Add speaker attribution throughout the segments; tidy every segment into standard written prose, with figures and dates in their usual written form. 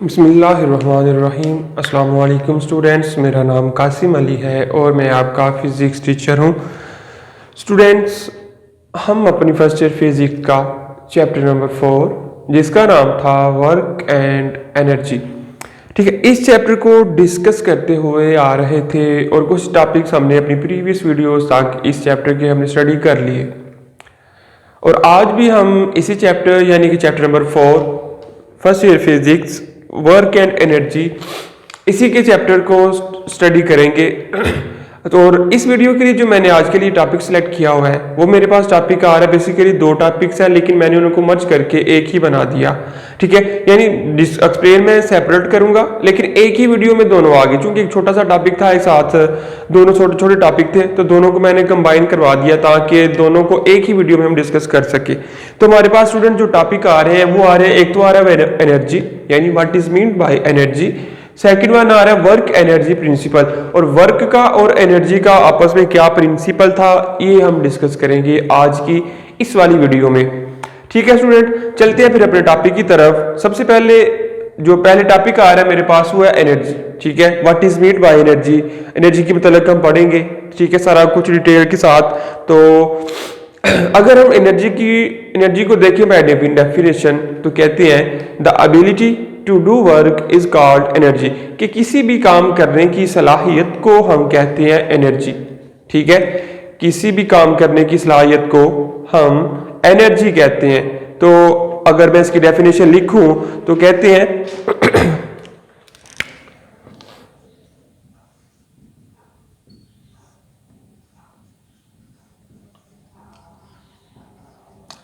Speaker 1: बिस्मिल्लाहिर्रहमानिर्रहीम। अस्सलाम वालेकुम स्टूडेंट्स, मेरा नाम कासिम अली है और मैं आपका फ़िज़िक्स टीचर हूँ। स्टूडेंट्स, हम अपनी फर्स्ट ईयर फिज़िक्स का चैप्टर नंबर 4 जिसका नाम था वर्क एंड एनर्जी, ठीक है, इस चैप्टर को डिस्कस करते हुए आ रहे थे और कुछ टॉपिक्स हमने अपनी प्रीवियस वीडियोस तक इस चैप्टर के हमने स्टडी कर लिए और आज भी हम इसी चैप्टर यानी कि chapter number 4 first year physics work and energy इसी के चैप्टर को स्टडी करेंगे। तो और इस वीडियो के लिए जो मैंने आज के लिए टॉपिक सेलेक्ट किया हुआ है वो मेरे पास टॉपिक आ रहा है, बेसिकली दो टॉपिक्स हैं लेकिन मैंने उनको मर्ज करके एक ही बना दिया, ठीक है। यानी एक्सप्लेन मैं सेपरेट करूंगा लेकिन एक ही वीडियो में दोनों आ गए, क्योंकि एक छोटा सा टॉपिक था, एक साथ दोनों छोटे छोटे टॉपिक थे तो दोनों को मैंने कंबाइन करवा दिया ताकि दोनों को एक ही वीडियो में हम डिस्कस कर सके। तो हमारे पास स्टूडेंट जो टॉपिक आ रहे हैं वो आ रहे हैं, एक तो आ रहा है एनर्जी यानी what is mean by energy, second one आ रहा है वर्क एनर्जी प्रिंसिपल, और वर्क का और एनर्जी का आपस में क्या प्रिंसिपल था ये हम डिस्कस करेंगे आज की इस वाली वीडियो में, ठीक है स्टूडेंट। चलते हैं फिर अपने टॉपिक की तरफ। सबसे पहले जो पहले टॉपिक आ रहा है मेरे पास वो है एनर्जी, ठीक है। What is mean by energy, energy की मतलब हम पढ़ेंगे, ठीक है, सारा कुछ डिटेल के साथ। तो अगर हम एनर्जी को देखें बाय डेफिनेशन तो कहते हैं the ability to do work is called energy, कि किसी भी काम करने की सलाहियत को हम कहते हैं एनर्जी, ठीक है। किसी भी काम करने की सलाहियत को हम एनर्जी कहते हैं। तो अगर मैं इसकी डेफिनेशन लिखूं तो कहते हैं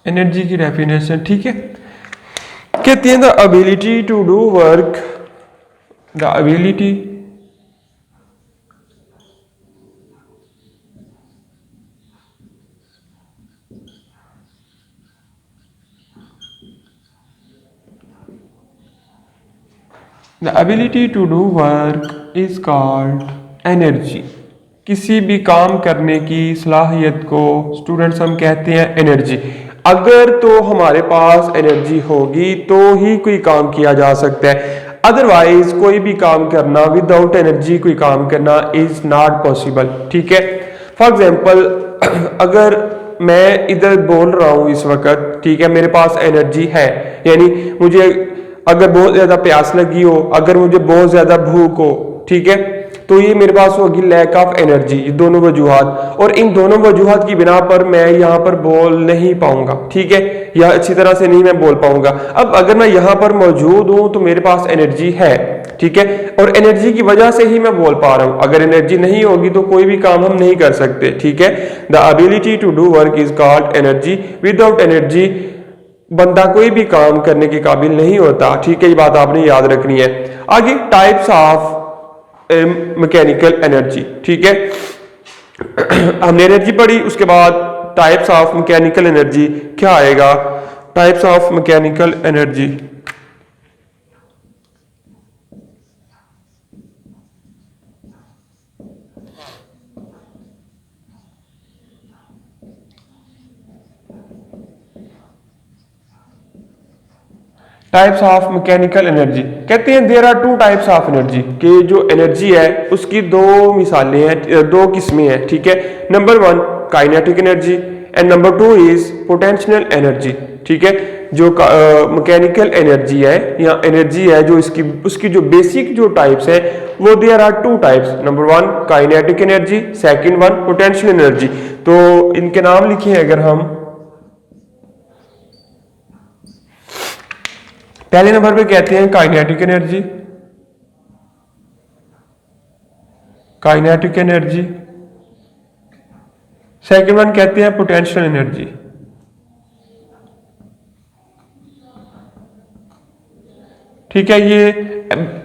Speaker 1: एनर्जी की डेफिनेशन, ठीक है, कहते हैं the ability to do work, the ability the ability to do work is called energy. किसी भी काम करने की सलाहियत को स्टूडेंट्स हम कहते हैं एनर्जी। अगर तो हमारे पास एनर्जी होगी तो ही कोई काम किया जा सकता है, अदरवाइज कोई भी काम करना विदाउट एनर्जी कोई काम करना इज नॉट पॉसिबल, ठीक है। फॉर एग्जाम्पल अगर मैं इधर बोल रहा हूं इस वक्त, ठीक है, मेरे पास एनर्जी है, यानी मुझे अगर बहुत ज्यादा प्यास लगी हो, अगर मुझे बहुत ज्यादा भूख हो, ठीक है, तो ये मेरे पास होगी लैक ऑफ एनर्जी, ये दोनों वजूहात, और इन दोनों वजूहात की बिना पर मैं यहाँ पर बोल नहीं पाऊंगा, ठीक है, या अच्छी तरह से नहीं मैं बोल पाऊंगा। अब अगर मैं यहाँ पर मौजूद हूं तो मेरे पास एनर्जी है, ठीक है, और एनर्जी की वजह से ही मैं बोल पा रहा हूं। अगर एनर्जी नहीं होगी तो कोई भी काम हम नहीं कर सकते, ठीक है। The ability to do work is called energy. Without energy बंदा कोई भी काम करने के काबिल नहीं होता, ठीक है, ये बात आपने याद रखनी है। आगे टाइप्स ऑफ मैकेनिकल एनर्जी, ठीक है, हमने एनर्जी पढ़ी, उसके बाद टाइप्स ऑफ मैकेनिकल एनर्जी क्या आएगा, types of mechanical energy. Types of mechanical energy कहते हैं there are two types of energy, कि जो एनर्जी है उसकी दो मिसालें हैं, दो किस्में हैं, ठीक है। Number one kinetic energy and number two is potential energy, ठीक है। जो मैकेनिकल एनर्जी है या एनर्जी है जो उसकी जो बेसिक जो टाइप्स है वो there are two types, number one kinetic energy, second one potential energy. तो इनके नाम लिखे हैं अगर हम, पहले नंबर पे कहते हैं kinetic energy, kinetic energy, second one कहते हैं पोटेंशियल एनर्जी, ठीक है। ये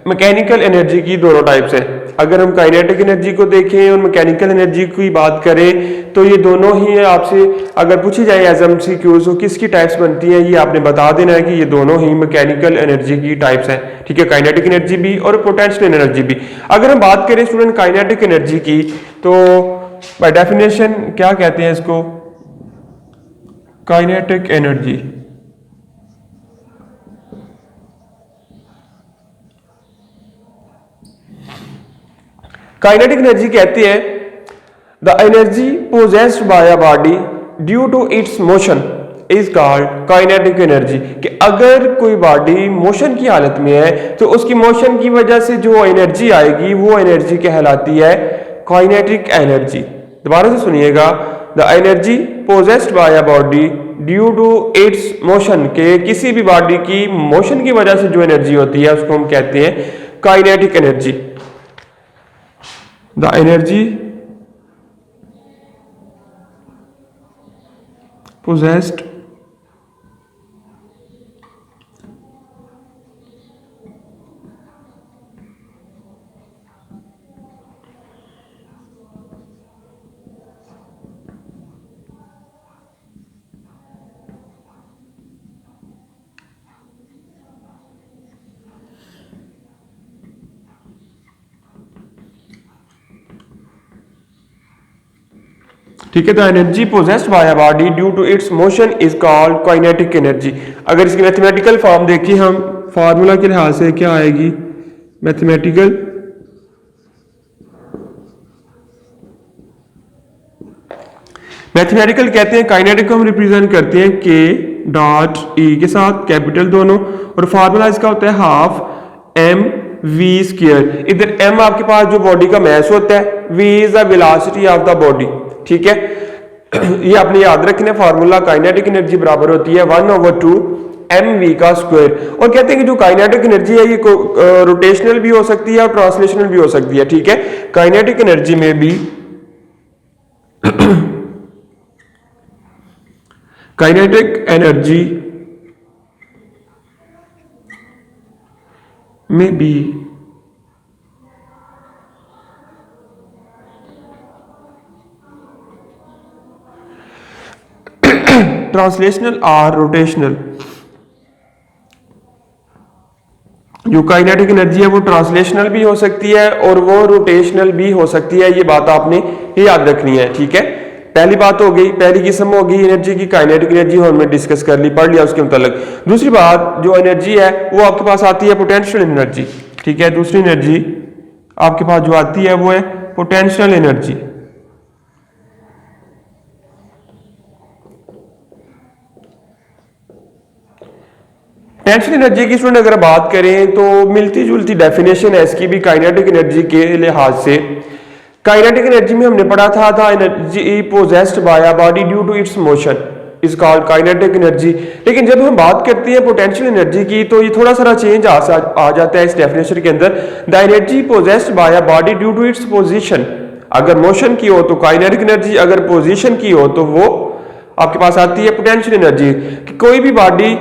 Speaker 1: मैकेनिकल एनर्जी की दोनों टाइप्स हैं। अगर हम काइनेटिक एनर्जी को देखें और मैकेनिकल एनर्जी की बात करें तो ये दोनों ही है। आपसे अगर पूछी जाए एज एमसीक्यूज तो किसकी टाइप्स बनती हैं, ये आपने बता देना है कि ये दोनों ही मैकेनिकल एनर्जी की टाइप्स हैं, ठीक है, काइनेटिक एनर्जी भी और पोटेंशियल एनर्जी भी। अगर हम बात करें स्टूडेंट काइनेटिक एनर्जी की तो बाय डेफिनेशन क्या कहते हैं इसको, काइनेटिक एनर्जी काइनेटिक एनर्जी कहते हैं the energy possessed by a body due to its motion is called kinetic energy. कि अगर कोई बॉडी मोशन की हालत में है तो उसकी मोशन की वजह से जो एनर्जी आएगी वो एनर्जी कहलाती है काइनेटिक एनर्जी। दोबारा से सुनिएगा, the energy possessed by a body due to its motion, के किसी भी बॉडी की मोशन की वजह से जो एनर्जी होती है उसको हम कहते हैं kinetic energy. The energy possessed ठीक है, the energy possessed by a body due to its motion is called kinetic energy. अगर इसकी मैथमेटिकल फॉर्म देखिए हम, फार्मूला के लिहाज से क्या आएगी, मैथमेटिकल कहते हैं काइनेटिक को हम रिप्रेजेंट करते हैं के डॉट ई के साथ, कैपिटल दोनों, और फार्मूला इसका होता है हाफ एम वी स्क्वायर। इधर एम आपके पास जो बॉडी का मास होता है, v is the velocity of the body. ठीक है, ये आपने याद रखना, फार्मूला काइनेटिक एनर्जी बराबर होती है 1/2 mv का स्क्वायर। और कहते हैं कि जो काइनेटिक एनर्जी है ये रोटेशनल भी हो सकती है और ट्रांसलेशनल भी हो सकती है। ठीक है, काइनेटिक एनर्जी में भी काइनेटिक एनर्जी में भी ट्रांसलेशनल और रोटेशनल, जो काइनेटिक एनर्जी है वो ट्रांसलेशनल भी हो सकती है और वो रोटेशनल भी हो सकती है। ये बात आपने याद रखनी है। ठीक है, पहली बात हो गई, पहली किस्म होगी एनर्जी की काइनेटिक एनर्जी, हमने डिस्कस कर ली, पढ़ लिया उसके मुताबिक। दूसरी बात, जो एनर्जी है वो आपके पास आती है पोटेंशियल एनर्जी। ठीक है, दूसरी एनर्जी आपके पास जो आती है वो है पोटेंशियल एनर्जी। पोटेंशियल एनर्जी की स्टूडेंट अगर बात करें तो मिलती जुलती डेफिनेशन है इसकी भी काइनेटिक एनर्जी के लिहाज से। काइनेटिक एनर्जी में हमने पढ़ा था energy possessed by a body due to its motion is called kinetic energy. लेकिन जब हम बात करते हैं पोटेंशियल एनर्जी की तो ये थोड़ा सा चेंज आ जाता है इस डेफिनेशन के अंदर। The energy possessed by a body due to its position, अगर मोशन की हो तो काइनेटिक एनर्जी, अगर पोजीशन की हो तो वो आपके पास आती है पोटेंशियल एनर्जी। कि कोई भी बॉडी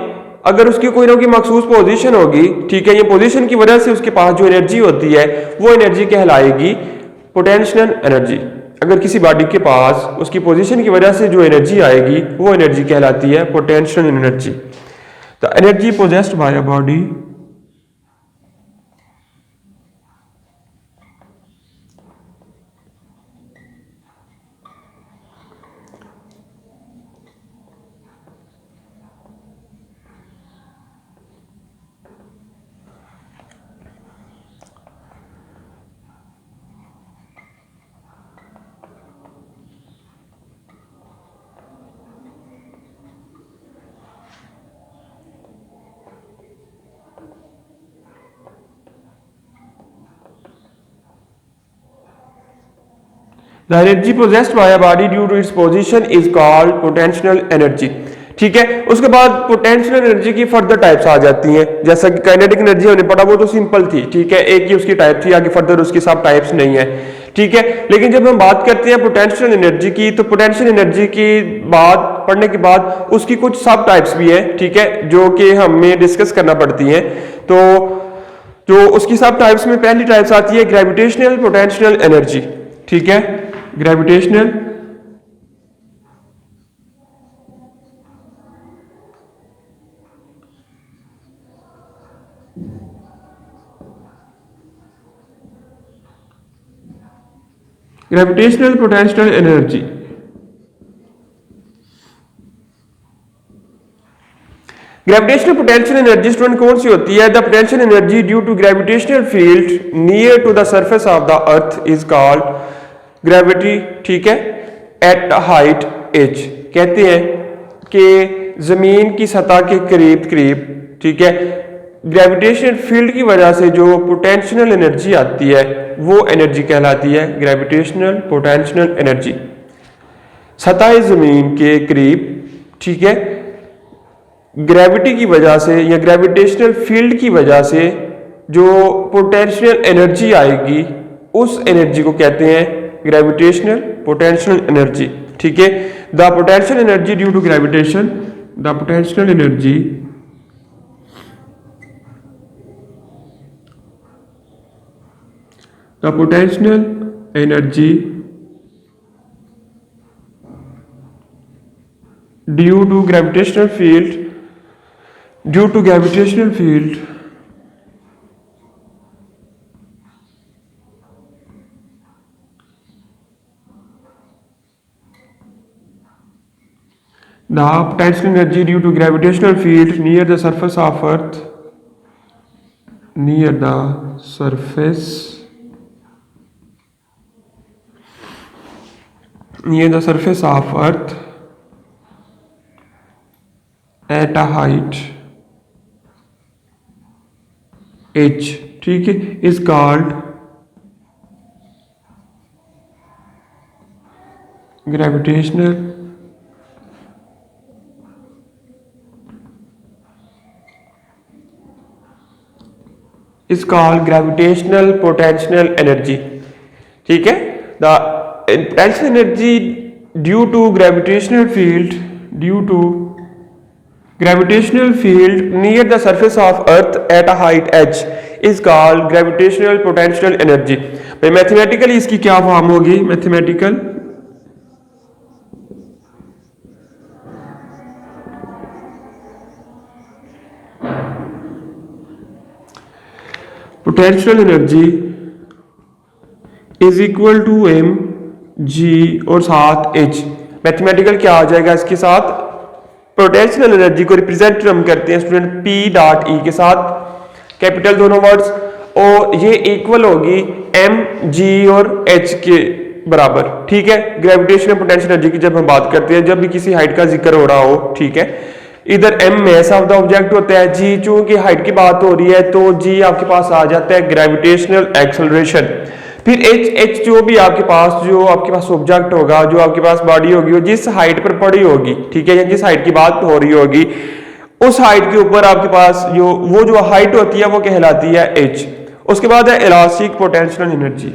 Speaker 1: अगर उसकी कोई ना कोई मखसूस पोजीशन होगी, ठीक है, ये पोजीशन की वजह से उसके पास जो एनर्जी होती है वो एनर्जी कहलाएगी पोटेंशियल एनर्जी। अगर किसी बॉडी के पास उसकी पोजीशन की वजह से जो एनर्जी आएगी वो एनर्जी कहलाती है potential energy. The energy possessed by a body the energy possessed by a body due to its position is called potential energy. ठीक है, उसके बाद पोटेंशियल एनर्जी की फर्दर टाइप्स आ जाती हैं। जैसा कि काइनेटिक एनर्जी हमने पढ़ा वो तो सिंपल थी, ठीक है, एक ही उसकी टाइप थी, आगे फर्दर उसकी सब टाइप्स नहीं है। ठीक है, लेकिन जब हम बात करते हैं पोटेंशियल एनर्जी की तो पोटेंशियल एनर्जी की बात पढ़ने के बाद उसकी कुछ सब टाइप्स भी है, ठीक है, जो कि हमें डिस्कस करना पड़ती हैं। तो जो उसकी सब टाइप्स में पहली टाइप्स आती है ग्रेविटेशनल पोटेंशियल एनर्जी। ठीक है, gravitational potential energy. Gravitational potential energy student कौन सी होती है? The potential energy due to gravitational field near to the surface of the earth is called gravity, ठीक है, एट हाइट h। कहते हैं कि जमीन की सतह के करीब करीब, ठीक है, ग्रेविटेशनल फील्ड की वजह से जो पोटेंशियल एनर्जी आती है वो एनर्जी कहलाती है ग्रेविटेशनल पोटेंशियल एनर्जी। सतह जमीन के करीब, ठीक है, ग्रेविटी की वजह से या ग्रेविटेशनल फील्ड की वजह से जो पोटेंशियल एनर्जी आएगी उस एनर्जी को कहते हैं ग्रेविटेशनल पोटेंशियल एनर्जी, ठीक है। The potential energy due to gravitation, the potential energy the potential energy due to gravitational field, due to gravitational field the potential energy due to gravitational field near the surface of earth, near the surface, near the surface of earth at a height h, ठीक है, is called gravitational is called gravitational potential energy, ठीक है। the potential energy due to gravitational field, due to gravitational field near the surface of earth at a height h is called gravitational potential energy। भाई mathematically इसकी क्या form होगी? Mathematical potential energy is equal to m g और साथ h। Mathematical क्या आ जाएगा इसके साथ? पोटेंशियल एनर्जी को रिप्रेजेंट हम करते हैं स्टूडेंट p डॉट e के साथ, कैपिटल दोनों वर्ड्स, और ये इक्वल होगी m g और h के बराबर, ठीक है। ग्रेविटेशनल पोटेंशियल एनर्जी की जब हम बात करते हैं, जब भी किसी हाइट का जिक्र हो रहा हो, ठीक है, इधर m mass of the object होता है, g चूंकि हाइट की बात हो रही है तो g आपके पास आ जाता है ग्रेविटेशनल एक्सेलरेशन, फिर h जो भी आपके पास ऑब्जेक्ट होगा, जो आपके पास बॉडी होगी, वो जिस हाइट पर पड़ी होगी, ठीक है, या जिस हाइट की बात हो रही होगी, उस हाइट के ऊपर आपके पास जो हाइट होती है वो कहलाती है h। उसके बाद है elastic potential energy.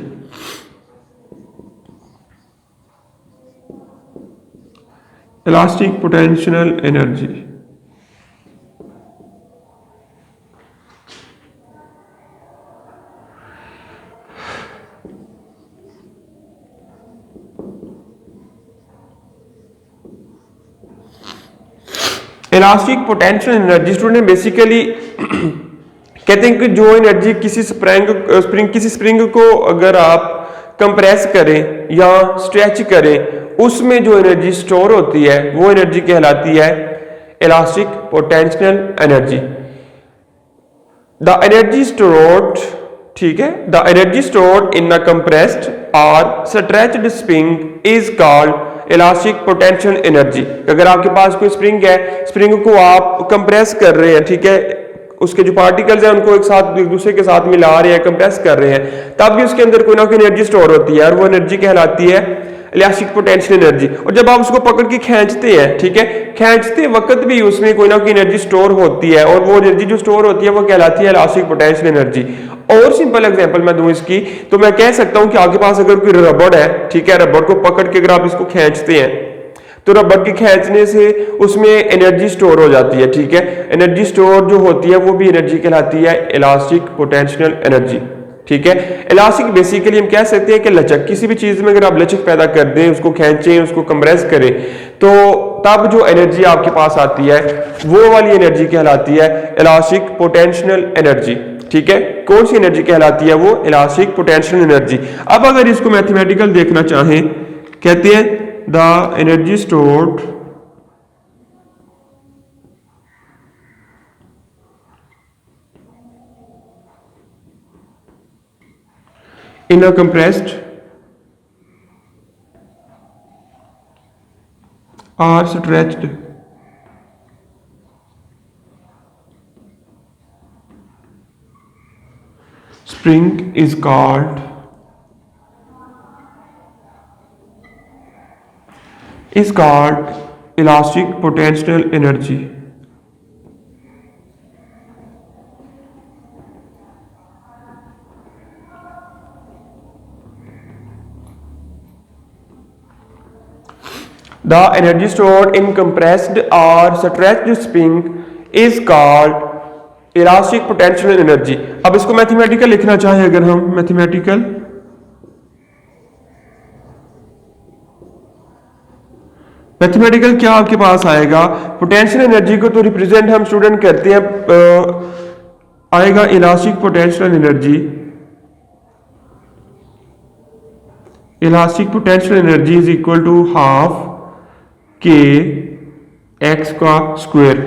Speaker 1: Elastic potential energy elastic potential energy student basically कहते हैं कि जो एनर्जी किसी स्प्रिंग को अगर आप कंप्रेस करें या स्ट्रेच करें, उसमें जो एनर्जी स्टोर होती है वो एनर्जी कहलाती है elastic potential energy. The energy stored, ठीक है, the energy stored in a compressed और stretched spring is called elastic potential energy. अगर आपके पास कोई स्प्रिंग है, स्प्रिंग को आप कंप्रेस कर रहे हैं, ठीक है, उसके जो पार्टिकल्स हैं उनको एक दूसरे के साथ मिला रहे हैं, कंप्रेस कर रहे हैं, तब भी उसके अंदर कोई ना कोई एनर्जी स्टोर होती है और वो एनर्जी कहलाती है इलास्टिक पोटेंशियल एनर्जी। और जब आप उसको पकड़ के खींचते हैं, ठीक है, खींचते वक्त भी उसमें कोई ना कोई एनर्जी स्टोर होती है और वो एनर्जी जो स्टोर होती है वो कहलाती है इलास्टिक पोटेंशियल एनर्जी। और सिंपल एग्जांपल मैं दूं इसकी, तो मैं कह सकता हूं कि आपके पास अगर कोई रबड़ है, ठीक है, रबड़ को पकड़ के अगर आप इसको खींचते हैं तो रबड़ के खींचने से उसमें एनर्जी स्टोर हो जाती है, ठीक है। एनर्जी स्टोर जो होती है वो भी एनर्जी कहलाती है इलास्टिक पोटेंशियल एनर्जी, ठीक है। इलास्टिक बेसिकली हम कह सकते हैं कि लचक, किसी भी चीज में अगर आप लचक पैदा कर दें, उसको खींचें, उसको कंप्रेस करें, तो तब जो एनर्जी आपके पास आती है वो वाली एनर्जी कहलाती है इलास्टिक पोटेंशियल एनर्जी, ठीक है। कौन सी एनर्जी कहलाती है? वो इलास्टिक पोटेंशियल एनर्जी। अब अगर इसको मैथमेटिकल देखना चाहें, कहते हैं the energy stored in a compressed or stretched spring is called elastic potential energy. The energy stored in compressed or stretched spring is called elastic potential energy. अब इसको mathematical लिखना चाहें अगर हम मैथमेटिकल क्या आपके पास आएगा, पोटेंशियल एनर्जी को तो रिप्रेजेंट हम स्टूडेंट करते हैं, आएगा elastic potential energy. Elastic potential energy is equal to half k x का स्क्वायर।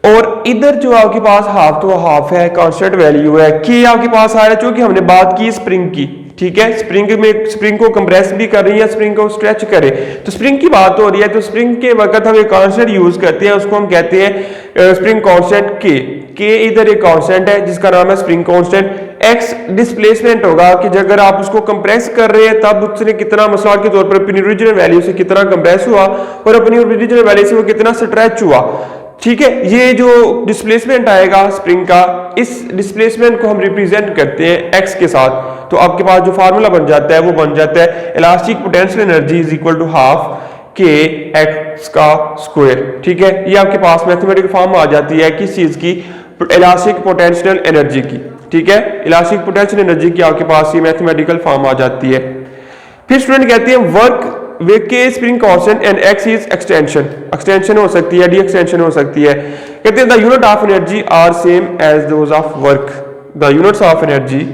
Speaker 1: और इधर जो आपके पास हाफ तो हाफ है, कांस्टेंट वैल्यू है, के आपके पास आ रहा है क्योंकि हमने बात की स्प्रिंग की, ठीक है। स्प्रिंग को कंप्रेस भी कर रही है, स्प्रिंग को स्ट्रेच करे, तो स्प्रिंग की बात हो रही है, तो स्प्रिंग के वक्त हम एक कांस्टेंट यूज करते हैं, उसको हम कहते हैं स्प्रिंग कांस्टेंट के इधर एक कांस्टेंट है जिसका नाम है स्प्रिंग कांस्टेंट। एक्स डिस्प्लेसमेंट होगा कि अगर आप उसको कंप्रेस कर रहे हैं तब उसने कितना मिसाल के तौर पर अपनी ओरिजिनल वैल्यू से कितना कंप्रेस हुआ और अपनी ओरिजिनल वैल्यू से वो कितना स्ट्रेच हुआ, ठीक है। ये जो डिस्प्लेसमेंट आएगा स्प्रिंग का, इस डिस्प्लेसमेंट को हम रिप्रेजेंट करते हैं एक्स के साथ, तो आपके पास जो फार्मूला बन जाता है वो बन जाता है elastic potential energy is equal to half k x का स्क्वायर, ठीक है। ये आपके पास मैथमेटिकल फॉर्म आ जाती है किस चीज की, इलास्टिक पोटेंशियल एनर्जी की, ठीक है। इलास्टिक पोटेंशियल एनर्जी की आपके पास ये मैथमेटिकल फॉर्म आ जाती है। फिर स्टूडेंट कहते हैं वर्क वे के spring constant and x is extension हो सकती है, डी एक्सटेंशन हो सकती है। कहते हैं the unit of energy are same as those of work. The units of energy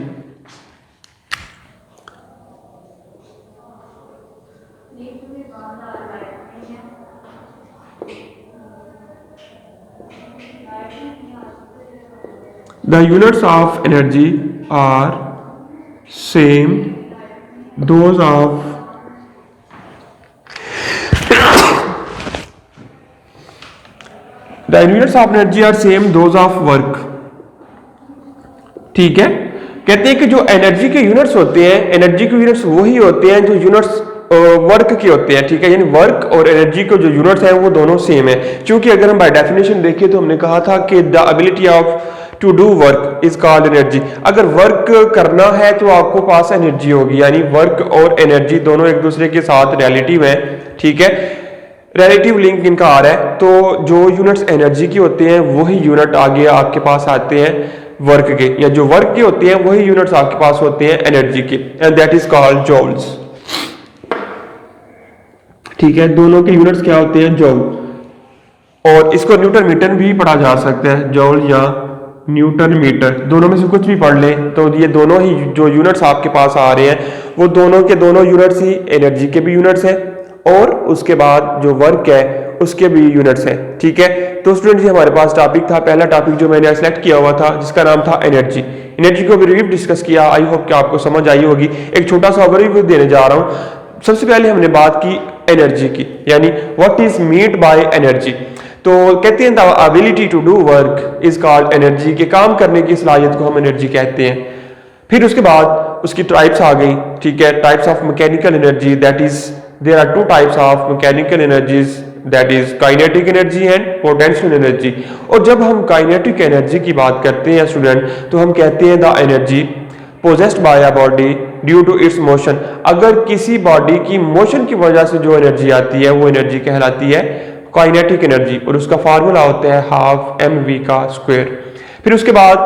Speaker 1: are same those of The units of energy are same those of work, ठीक है। कहते हैं कि जो एनर्जी के यूनिट्स होते हैं, एनर्जी के यूनिट्स वही होते हैं जो यूनिट्स वर्क के होते हैं, ठीक है। यानी वर्क और एनर्जी के जो यूनिट्स हैं वो दोनों सेम है, क्योंकि अगर हम बाय डेफिनेशन देखें तो हमने कहा था कि the ability of to do work is called energy. अगर वर्क करना है तो आपको पास एनर्जी होगी, यानी वर्क और एनर्जी दोनों एक दूसरे के साथ रिलेटिव है, ठीक है। रिलेटिव लिंक इनका आ रहा है, तो जो यूनिट्स एनर्जी की होते हैं वही यूनिट आगे आपके पास आते हैं वर्क के, या जो वर्क के होते हैं वही यूनिट्स आपके पास होते हैं एनर्जी के, and that is called joules, ठीक है। दोनों के यूनिट्स क्या होते हैं, जॉल। और इसको न्यूटन मीटर भी पढ़ा जा सकता है, जॉल या न्यूटन मीटर, दोनों में से कुछ भी पढ़ लें, तो ये दोनों ही जो यूनिट्स आपके पास आ रहे हैं वो दोनों के दोनों यूनिट्स ही एनर्जी के भी यूनिट्स हैं और उसके बाद जो वर्क है उसके भी यूनिट्स हैं, ठीक है। तो स्टूडेंट जी हमारे पास टॉपिक था, पहला टॉपिक जो मैंने सेलेक्ट किया हुआ था जिसका नाम था एनर्जी। एनर्जी को भी रिव्यू डिस्कस किया, आई होप कि आपको समझ आई होगी। एक छोटा सा ओवरव्यू देने जा रहा हूं। सबसे पहले हमने बात की एनर्जी की, यानी what is meant by energy. तो कहते हैं the ability to do work is called energy, के काम करने की सलाहियत को हम एनर्जी कहते हैं। फिर उसके बाद उसकी टाइप्स आ गई, ठीक है। Types of mechanical energy, that is there are two types of mechanical energies, that is kinetic energy and potential energy। और जब हम kinetic energy की बात करते हैं स्टूडेंट तो हम कहते हैं the energy possessed by a body due to its motion। अगर किसी बॉडी की मोशन की वजह से जो एनर्जी आती है वो एनर्जी कहलाती है काइनेटिक एनर्जी, और उसका फार्मूला होता है हाफ mv का स्क्वायर। फिर उसके बाद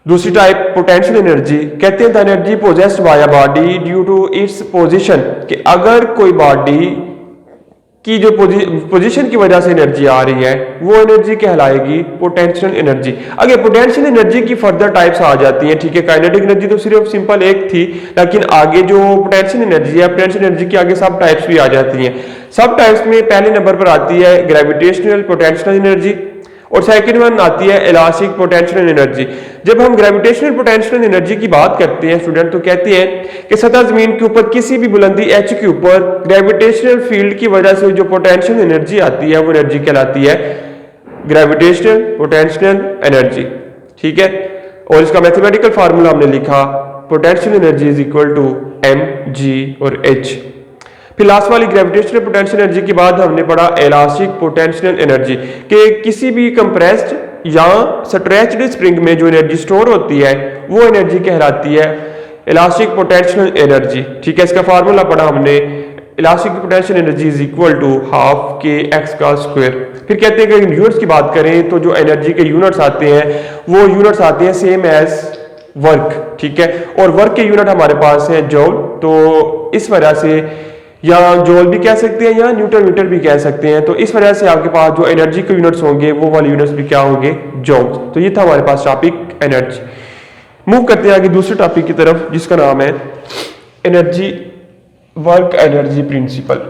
Speaker 1: दूसरी टाइप पोटेंशियल एनर्जी, कहते हैं the energy possessed by a body due to its position, कि अगर कोई बॉडी की जो पोजीशन की वजह से एनर्जी आ रही है वो एनर्जी कहलाएगी पोटेंशियल एनर्जी। अगर पोटेंशियल एनर्जी की फर्दर टाइप्स आ जाती हैं, ठीक है। काइनेटिक एनर्जी तो सिर्फ सिंपल एक थी, लेकिन आगे जो पोटेंशियल एनर्जी है, पोटेंशियल एनर्जी की आगे सब टाइप्स भी आ जाती हैं। सब टाइप्स में पहले नंबर पर आती है ग्रेविटेशनल पोटेंशियल एनर्जी, और सेकंड वन आती है इलास्टिक पोटेंशियल एनर्जी। जब हम ग्रेविटेशनल पोटेंशियल एनर्जी की बात करते हैं स्टूडेंट, तो कहते हैं कि सतह जमीन के ऊपर किसी भी बुलंदी h के ऊपर ग्रेविटेशनल फील्ड की वजह से जो पोटेंशियल एनर्जी आती है वो एनर्जी कहलाती है ग्रेविटेशनल पोटेंशियल एनर्जी। ठीक है, और इसका मैथमेटिकल फार्मूला हमने लिखा, potential energy is equal to mg और h। फिर लास्ट वाली ग्रेविटेशनल पोटेंशियल एनर्जी के बाद हमने पढ़ा इलास्टिक पोटेंशियल एनर्जी, कि किसी भी कंप्रेस्ड या स्ट्रेच्ड स्प्रिंग में जो एनर्जी स्टोर होती है वो एनर्जी कहलाती है इलास्टिक पोटेंशियल एनर्जी। ठीक है, इसका फार्मूला पढ़ा हमने, elastic potential energy is equal to half k x का स्क्वायर। फिर कहते हैं कि यूनिट्स की बात करें तो जो एनर्जी के यूनिट्स आते हैं वो यूनिट्स आते हैं सेम एज वर्क। ठीक है, और वर्क के यूनिट हमारे पास है जूल, तो इस वजह से या जूल भी कह सकते हैं या न्यूटन मीटर भी कह सकते हैं, तो इस वजह से आपके पास जो एनर्जी के यूनिट्स होंगे वो वाले यूनिट्स भी क्या होंगे, जूल। तो ये था हमारे पास टॉपिक एनर्जी। मूव करते हैं आगे दूसरे टॉपिक की तरफ जिसका नाम है एनर्जी वर्क एनर्जी प्रिंसिपल।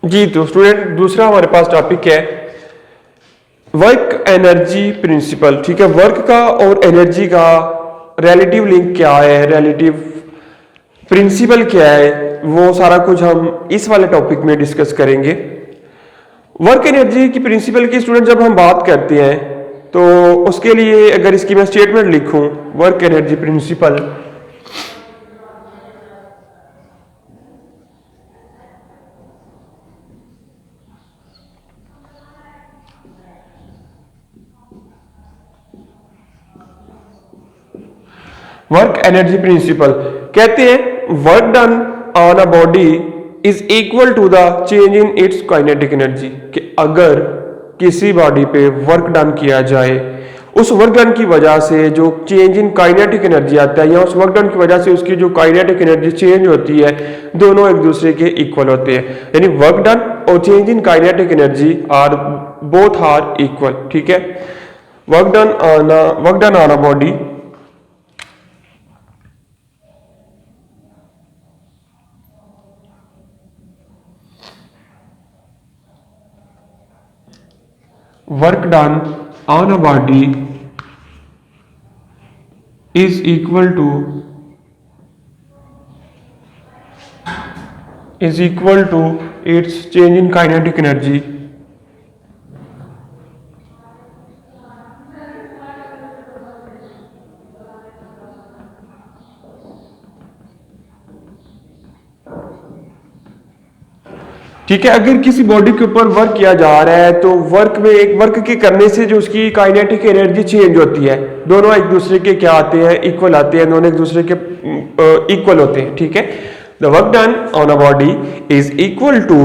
Speaker 1: जी, तो स्टूडेंट दूसरा हमारे पास टॉपिक है वर्क एनर्जी प्रिंसिपल। ठीक है, वर्क का और एनर्जी का रिलेटिव लिंक क्या है, रिलेटिव प्रिंसिपल क्या है, वो सारा कुछ हम इस वाले टॉपिक में डिस्कस करेंगे। वर्क एनर्जी की प्रिंसिपल की स्टूडेंट जब हम बात करते हैं तो उसके लिए अगर इसकी मैं स्टेटमेंट लिखूं, work energy principle, work energy principle कहते हैं work done on a body is equal to the change in its kinetic energy, कि अगर किसी बॉडी पे वर्क डन किया जाए, उस वर्क डन की वजह से जो चेंज इन काइनेटिक एनर्जी आता है या उस वर्क डन की वजह से उसकी जो काइनेटिक एनर्जी चेंज होती है, दोनों एक दूसरे के इक्वल होते हैं। यानी वर्क डन और change in kinetic energy are both are equal. ठीक है, work done on a body work done on a body is equal to its change in kinetic energy ठीक है। अगर किसी बॉडी के ऊपर वर्क किया जा रहा है तो वर्क के करने से जो उसकी काइनेटिक एनर्जी चेंज होती है, दोनों एक दूसरे के क्या आते हैं, इक्वल आते हैं, दोनों एक दूसरे के इक्वल होते हैं। ठीक है, the work done on a body is equal to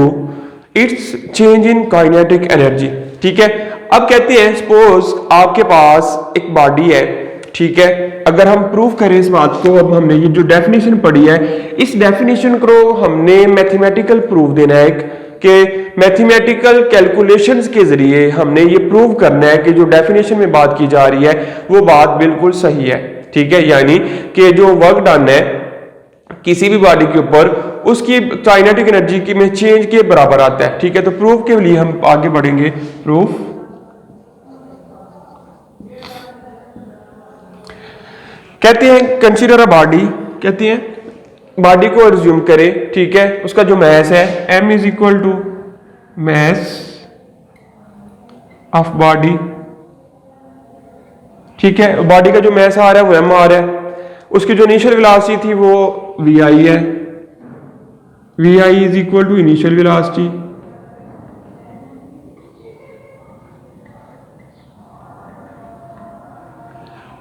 Speaker 1: its change in kinetic energy. ठीक है, अब कहते हैं सपोज आपके पास एक बॉडी है, ठीक है, अगर हम प्रूव करें इस बात को, अब हमने ये जो डेफिनेशन पढ़ी है इस डेफिनेशन को हमने मैथमेटिकल प्रूफ देना है कि मैथमेटिकल कैलकुलेशंस के जरिए हमने ये प्रूव करना है कि जो डेफिनेशन में बात की जा रही है वो बात बिल्कुल सही है। ठीक है, यानी कि जो वर्क डन है किसी भी बॉडी के ऊपर उसकी काइनेटिक एनर्जी की में चेंज के बराबर आता है। ठीक है, तो प्रूफ के लिए हम आगे बढ़ेंगे। प्रूफ कहते हैं कंसीडर अ बॉडी, कहते हैं बॉडी को रिज्यूम करें। ठीक है, उसका जो मैस है m is equal to mass of body. ठीक है, बॉडी का जो मैस आ रहा है वो m आ रहा है, उसकी जो इनिशियल वेलोसिटी थी वो vi है, v i is equal to initial velocity,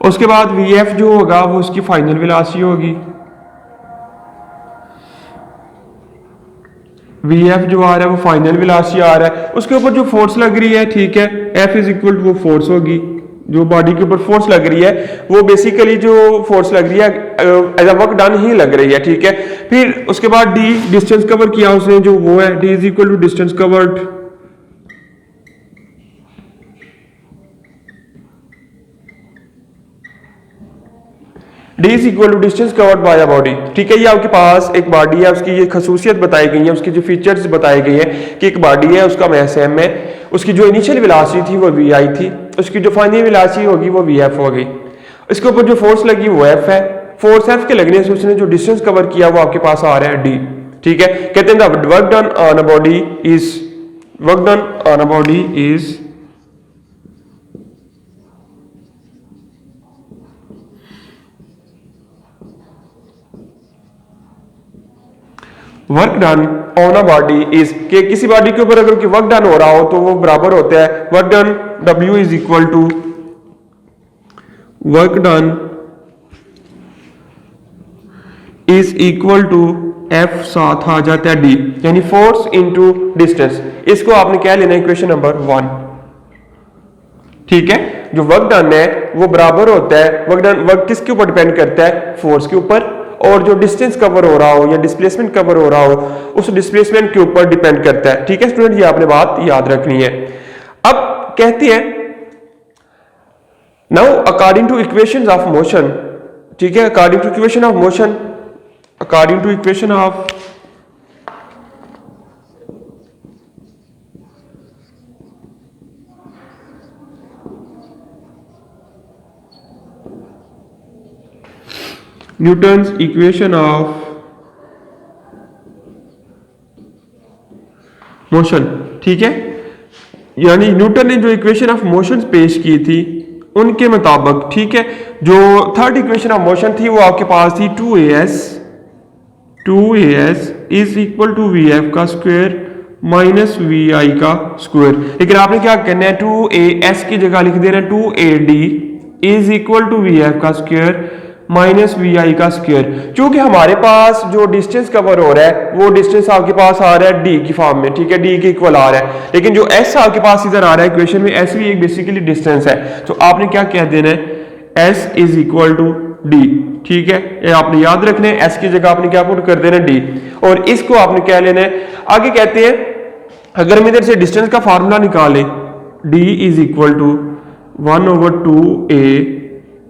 Speaker 1: उसके बाद वी एफ जो होगा वो उसकी फाइनल वेलोसिटी होगी, वी एफ जो आ रहा है वो फाइनल वेलोसिटी आ रहा है, उसके ऊपर जो फोर्स लग रही है, ठीक है, एफ इज इक्वल टू वो फोर्स होगी, जो बॉडी के ऊपर फोर्स लग रही है वो बेसिकली जो फोर्स लग रही है एज अ वर्क डन ही लग रही है, ठीक है। फिर उसके बाद डी डिस्टेंस कवर किया उसने, जो वो है d is equal to distance covered, d is equal to distance covered by a body, ठीक है। ये आपके पास एक बॉडी है, उसकी ये खसूसियत बताई गई है, उसकी जो फीचर्स बताए गए हैं कि एक बॉडी है, उसका मास m है, उसकी जो इनिशियल वेलोसिटी थी वो वी आई थी, उसकी जो फाइनल वेलोसिटी होगी वो वी एफ होगी, इसके ऊपर जो फोर्स लगी वो एफ है, फोर्स एफ के लगने से उसने जो डिस्टेंस कवर किया वो आपके पास आ रहा है डी, ठीक है। कहते हैं the work done on a body is work done on a body is, कि किसी बॉडी के ऊपर अगर वर्क डन हो रहा हो तो वो बराबर होता है work done W is equal to work done is equal to F साथ आ जाता है D, यानी फोर्स इनटू डिस्टेंस। इसको आपने क्या लेना है, इक्वेशन नंबर 1, ठीक है। जो वर्क डन है वो बराबर होता है वर्क किसके ऊपर डिपेंड करता है, फोर्स के ऊपर, और जो डिस्टेंस कवर हो रहा हो या डिस्प्लेसमेंट कवर हो रहा हो उस डिस्प्लेसमेंट के ऊपर डिपेंड करता है, ठीक है स्टूडेंट, ये आपने बात याद रखनी है। अब कहते हैं now according to equations of motion, ठीक है, according to equation of motion, according to equation of Newton's equation of motion, ठीक है, यानी न्यूटन ने जो इक्वेशन ऑफ मोशन पेश की थी उनके मुताबिक, ठीक है, जो थर्ड इक्वेशन ऑफ मोशन थी वो आपके पास थी 2as is equal to V F का स्क्वायर माइनस वी आई का स्क्वायर। लेकिन आपने क्या करना है, 2as की जगह लिख देना 2ad is equal to V F का स्क्वायर माइनस वी आई का स्क्वायर। क्योंकि हमारे पास जो डिस्टेंस कवर हो रहा है वो डिस्टेंस आपके पास आ रहा है डी की फॉर्म में, ठीक है, डी के इक्वल आ रहा है, लेकिन जो एस आपके पास इधर आ रहा है इक्वेशन में, एस भी एक बेसिकली डिस्टेंस है, तो आपने क्या कह देना है, S is equal to D, ठीक है, ये आपने याद रखना है, एस की जगह आपने क्या पुट कर देना डी, और इसको आपने क्या लेना है, आगे कहते हैं अगर हम इधर से डिस्टेंस का फार्मूला निकालें, D is equal to 1/2a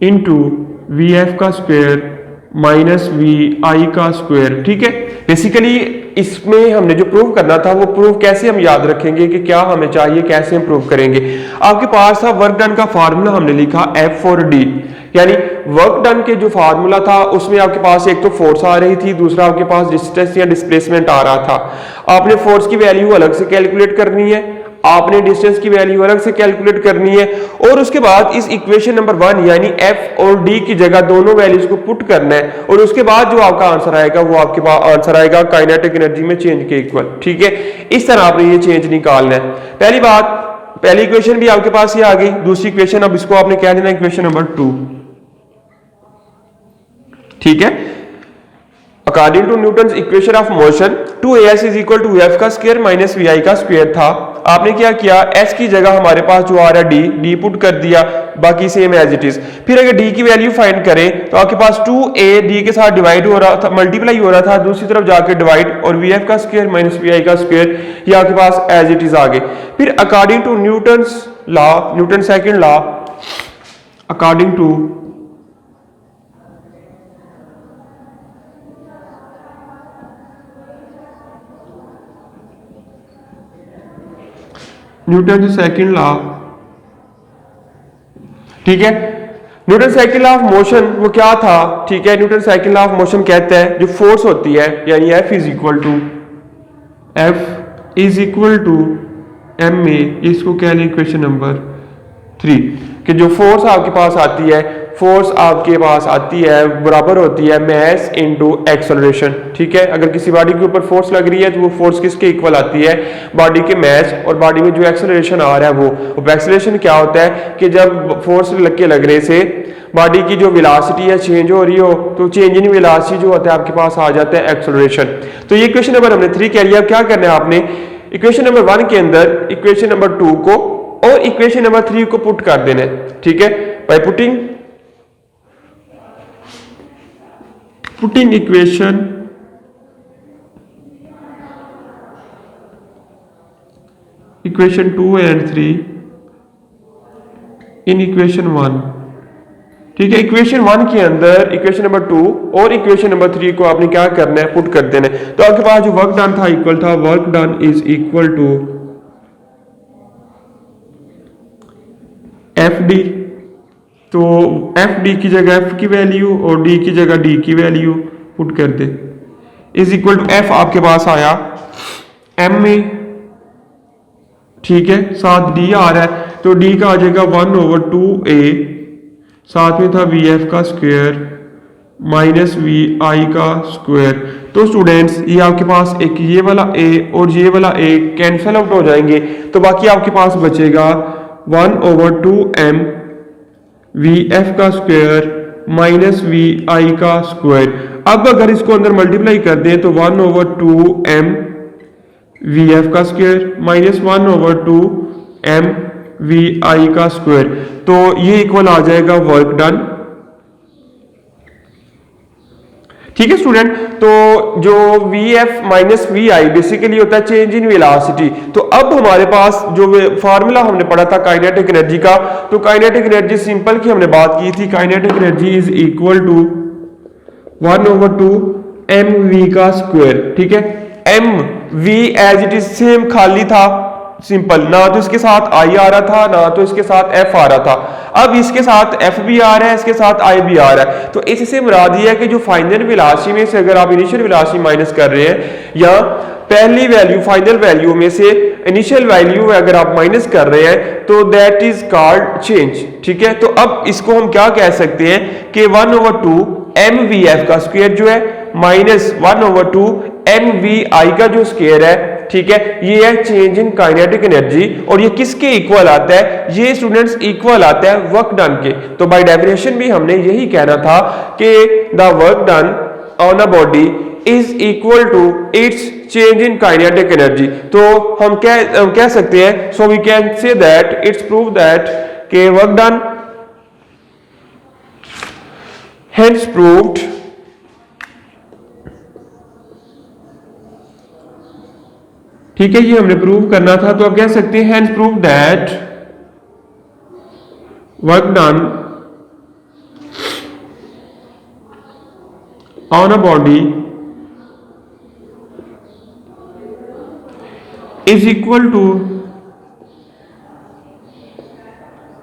Speaker 1: into V F का स्क्वायर माइनस वी आई का स्क्वायर, ठीक है। बेसिकली इसमें हमने जो प्रूव करना था वो प्रूव कैसे हम याद रखेंगे कि क्या हमें चाहिए, कैसे हम प्रूव करेंगे। आपके पास था वर्क डन का फार्मूला, हमने लिखा F और D, यानी वर्क डन के जो फार्मूला था उसमें आपके पास एक तो फोर्स आ रही थी, दूसरा आपके पास डिस्टेंस या डिस्प्लेसमेंट आ रहा था। आपने फोर्स की वैल्यू अलग से कैलकुलेट करनी है, आपने डिस्टेंस की वैल्यू अलग से कैलकुलेट करनी है, और उसके बाद इस इक्वेशन नंबर 1 यानी F और D की जगह दोनों वैल्यूज को पुट करना है, और उसके बाद जो आपका आंसर आएगा वो आपके पास आंसर आएगा काइनेटिक एनर्जी में चेंज के इक्वल, ठीक है। इस तरह आपने ये चेंज निकालना है। पहली बात, पहली इक्वेशन भी आपके पास ये आ गई, दूसरी इक्वेशन अब इसको आपने क्या देना, इक्वेशन नंबर 2, ठीक है। According to Newton's equation of motion 2as is equal to f का स्क्वायर माइनस vi का स्क्वायर था। आपने क्या किया, s की जगह हमारे पास जो आ रहा है d पुट कर दिया, बाकी सेम एज इट इज। फिर अगर d की वैल्यू फाइंड करें तो आपके पास 2a d के साथ डिवाइड हो रहा था, मल्टीप्लाई हो रहा था, दूसरी तरफ जाकर डिवाइड, और vf का स्क्वायर माइनस vi का स्क्वायर ये आपके पास एज इट इज आ गए। फिर according to Newton's law, Newton second law, according to Newton second law, ठीक है, Newton second law of motion वो क्या था, ठीक है। Newton second law of motion कहता है जो फोर्स होती है यानी F is equal to ma, इसको कह लें इक्वेशन नंबर 3, कि जो फोर्स आपके पास आती है फोर्स आपके पास आती है बराबर होती है मैस इनटू एक्सेलरेशन। ठीक है, अगर किसी बॉडी के ऊपर फोर्स लग रही है तो वो फोर्स किसके इक्वल आती है, बॉडी के मैस, और बॉडी में जो एक्सेलरेशन आ रहा है वो एक्सेलरेशन क्या होता है कि जब फोर्स लगने से बॉडी की जो वेलोसिटी है चेंज हो रही हो तो चेंज इन वेलोसिटी जो होता है आपके पास आ जाता है एक्सेलरेशन। तो ये इक्वेशन नंबर हमने 3 कह लिया। क्या करना है आपने, इक्वेशन नंबर 1 के अंदर इक्वेशन नंबर 2 को और इक्वेशन नंबर 3 को पुट कर देना है। ठीक है, by putting equation 2 and 3 in equation 1। ठीक है, इक्वेशन 1 के अंदर इक्वेशन नंबर 2 और इक्वेशन नंबर 3 को आपने क्या करना है, पुट कर देना है। तो आपके पास जो वर्क डन था इक्वल था, work done is equal to F D. तो एफ डी की जगह एफ की वैल्यू और डी की जगह डी की वैल्यू पुट कर दे, इज इक्वल टू एफ आपके पास आया एम में। ठीक है, साथ डी आ रहा है तो डी का आ जाएगा 1/2a, साथ में था वी एफ का स्क्वायर माइनस वी आई का स्क्वायर। तो स्टूडेंट्स ये आपके पास एक ये वाला a और ये वाला a कैंसल आउट हो जाएंगे, तो बाकी आपके पास बचेगा 1/2m वी एफ का स्क्वायर माइनस वी आई का स्क्वायर। अब अगर इसको अंदर मल्टीप्लाई कर दें तो 1/2m वी एफ का square minus 1/2m we I का स्क्वायर। तो ये इक्वल आ जाएगा वर्क डन। ठीक है स्टूडेंट, तो जो V F minus V I basically होता है चेंज इन वेलोसिटी। तो अब हमारे पास जो फार्मूला हमने पढ़ा था काइनेटिक एनर्जी का, तो काइनेटिक एनर्जी सिंपल की हमने बात की थी, kinetic energy is equal to 1/2 mv का स्क्वायर। ठीक है, M V as it is same खाली था, सिंपल, ना तो इसके साथ आई आ रहा था ना तो इसके साथ एफ आ रहा था। अब इसके साथ एफ भी आ रहा है, इसके साथ आई भी आ रहा है। तो इससे मुराद ये है कि जो फाइनल वेलोसिटी में से अगर आप इनिशियल वेलोसिटी माइनस कर रहे हैं या पहली वैल्यू फाइनल वैल्यू में से इनिशियल वैल्यू अगर आप माइनस कर रहे हैं तो दैट इज कॉल्ड चेंज। ठीक है, तो अब इसको हम क्या कह सकते हैं कि 1/2 mvf का स्क्वायर जो है माइनस 1/2 mvi का जो स्क्वायर है, ठीक है, ये है चेंज इन काइनेटिक एनर्जी। और ये किसके इक्वल आता है, ये स्टूडेंट्स इक्वल आता है वर्क डन के। तो बाय डेफिनेशन भी हमने यही कहना था कि the work done on a body is equal to its change in kinetic energy. तो हम कह सकते हैं, so we can say that its prove that के वर्क डन hence proved ठीक है, ये हमने प्रूव करना था। तो आप कह सकते हैं hence proved that work done on a body is equal to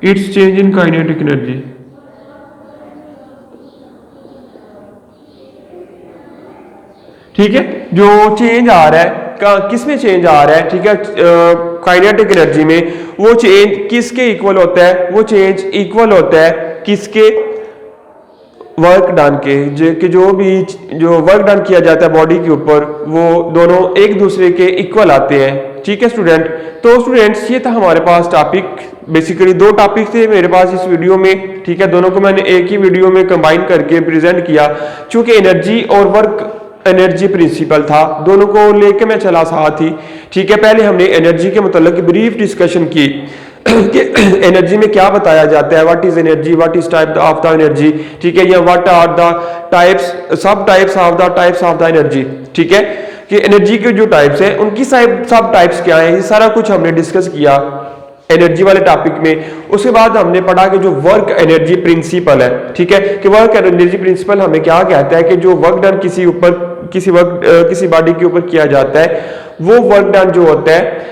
Speaker 1: its change in kinetic energy। ठीक है, जो चेंज आ रहा है किस में चेंज आ रहा है, ठीक है, काइनेटिक एनर्जी में, वो चेंज किसके इक्वल होता है, वो चेंज इक्वल होता है किसके, वर्क डन के। जो वर्क डन किया जाता है बॉडी के ऊपर वो दोनों एक दूसरे के इक्वल आते हैं। ठीक है स्टूडेंट, तो स्टूडेंट्स ये था हमारे पास टॉपिक, बेसिकली 2 टॉपिक थे मेरे पास इस वीडियो में। ठीक है, दोनों को मैंने एक ही वीडियो में कंबाइन करके प्रेजेंट किया, चूंकि एनर्जी और वर्क एनर्जी प्रिंसिपल था, दोनों को लेके मैं चला साथ ही। ठीक है, पहले हमने एनर्जी के मतलब ब्रीफ डिस्कशन की कि एनर्जी में क्या बताया जाता है, what is energy, what is type of the energy. ठीक है, या व्हाट आर द टाइप्स, सब टाइप्स ऑफ द एनर्जी। ठीक है, कि एनर्जी के जो टाइप्स हैं उनकी सब टाइप्स क्या है, ये सारा कुछ हमने डिस्कस किया एनर्जी वाले टॉपिक में। उसके बाद हमने पढ़ा कि जो वर्क एनर्जी प्रिंसिपल है, ठीक है, कि वर्क एनर्जी प्रिंसिपल हमें क्या कहता है कि जो वर्क डन किसी बॉडी के ऊपर किया जाता है, वो वर्क डन जो होता है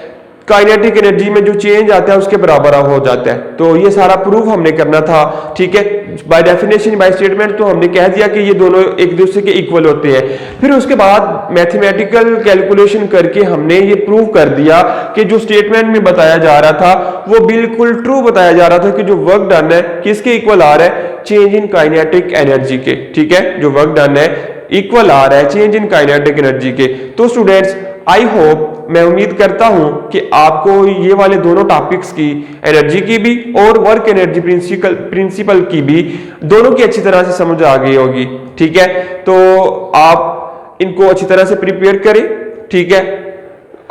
Speaker 1: काइनेटिक एनर्जी में जो चेंज आता है उसके बराबर हो जाता है। तो ये सारा प्रूफ हमने करना था। ठीक है, बाय डेफिनेशन बाय स्टेटमेंट तो हमने कह दिया कि ये दोनों एक दूसरे के इक्वल होते हैं। फिर उसके बाद मैथमेटिकल कैलकुलेशन करके हमने ये प्रूव कर दिया कि जो स्टेटमेंट में बताया जा रहा था वो बिल्कुल ट्रू बताया जा रहा था कि जो वर्क डन है किसके इक्वल आ रहा है, चेंज इन काइनेटिक एनर्जी के। ठीक है, जो वर्क डन है इक्वल आ रहा है चेंज इन काइनेटिक एनर्जी के। तो स्टूडेंट्स आई होप, मैं उम्मीद करता हूं कि आपको ये वाले दोनों टॉपिक्स की, एनर्जी की भी और वर्क एनर्जी प्रिंसिपल की भी, दोनों की अच्छी तरह से समझ आ गई होगी। ठीक है, तो आप इनको अच्छी तरह से प्रिपेयर करें। ठीक है,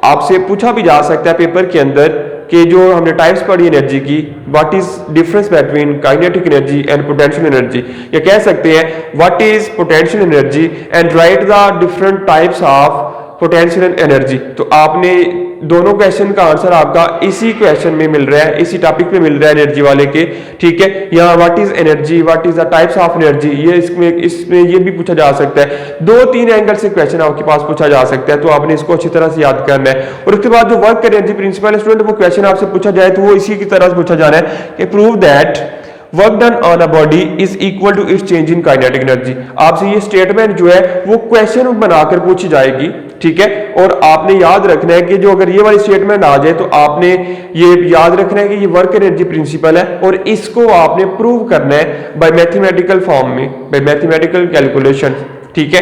Speaker 1: आपसे पूछा भी जा सकता है पेपर के अंदर कि जो हमने टाइप्स पढ़ी एनर्जी की, what is difference between kinetic energy and potential energy, या कह सकते हैं what is potential energy and right the different types of potential energy. तो आपने दोनों क्वेश्चन का आंसर आपका इसी क्वेश्चन में मिल रहा है, इसी टॉपिक में मिल रहा है एनर्जी वाले के। ठीक है, यहाँ what is energy, what is the types of energy, ये इसमें ये भी पूछा जा सकता है। 2-3 एंगल से क्वेश्चन आपके पास पूछा जा सकता है, तो आपने इसको अच्छी तरह से याद करना है। और उसके बाद जो वर्क एनर्जी प्रिंसिपल है स्टूडेंट, वो क्वेश्चन आपसे पूछा जाए तो वो इसी की तरह से पूछा जाना है कि prove that work done on a body is equal to its change in kinetic energy. आपसे ये स्टेटमेंट जो है वो क्वेश्चन बनाकर पूछी जाएगी। ठीक है, और आपने याद रखना है कि जो अगर ये वाली स्टेटमेंट आ जाए तो आपने ये याद रखना है कि ये वर्क एनर्जी प्रिंसिपल है और इसको आपने प्रूव करना है बाय मैथमेटिकल फॉर्म में, बाय मैथमेटिकल कैलकुलेशन। ठीक है,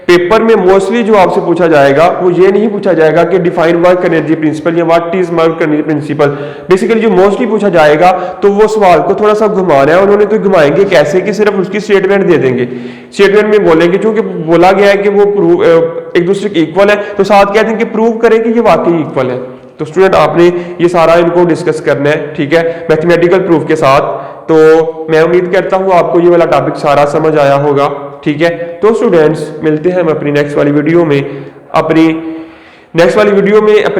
Speaker 1: पेपर में मोस्टली जो आपसे पूछा जाएगा वो ये नहीं पूछा जाएगा कि डिफाइन वर्क एनर्जी प्रिंसिपल या what is work energy principal. Basically जो मोस्टली पूछा जाएगा तो वो सवाल को थोड़ा सा घुमाना है उन्होंने। तो घुमाएंगे कैसे कि सिर्फ उसकी स्टेटमेंट दे देंगे, स्टेटमेंट में बोलेंगे क्योंकि बोला गया है कि वो एक दूसरे के इक्वल है, तो साथ कहते हैं कि प्रूव करें कि ये वाकई इक्वल है। तो स्टूडेंट आपने ये सारा इनको डिस्कस करना है। ठीक है, मैथमेटिकल प्रूफ के साथ। तो मैं उम्मीद करता हूँ आपको ये वाला टॉपिक सारा समझ आया होगा। ठीक है, तो स्टूडेंट्स मिलते हैं हम अपनी नेक्स्ट वाली वीडियो में, अपने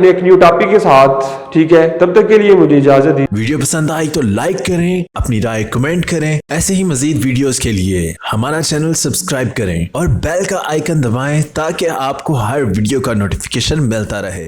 Speaker 1: एक न्यू टॉपिक के साथ। ठीक है, तब तक के लिए मुझे इजाजत दी।
Speaker 2: वीडियो पसंद आई तो लाइक करें, अपनी राय कमेंट करें। ऐसे ही मजीद वीडियोस के लिए हमारा चैनल सब्सक्राइब करें और बेल का आइकन दबाएं ताकि आपको हर वीडियो का नोटिफिकेशन मिलता रहे।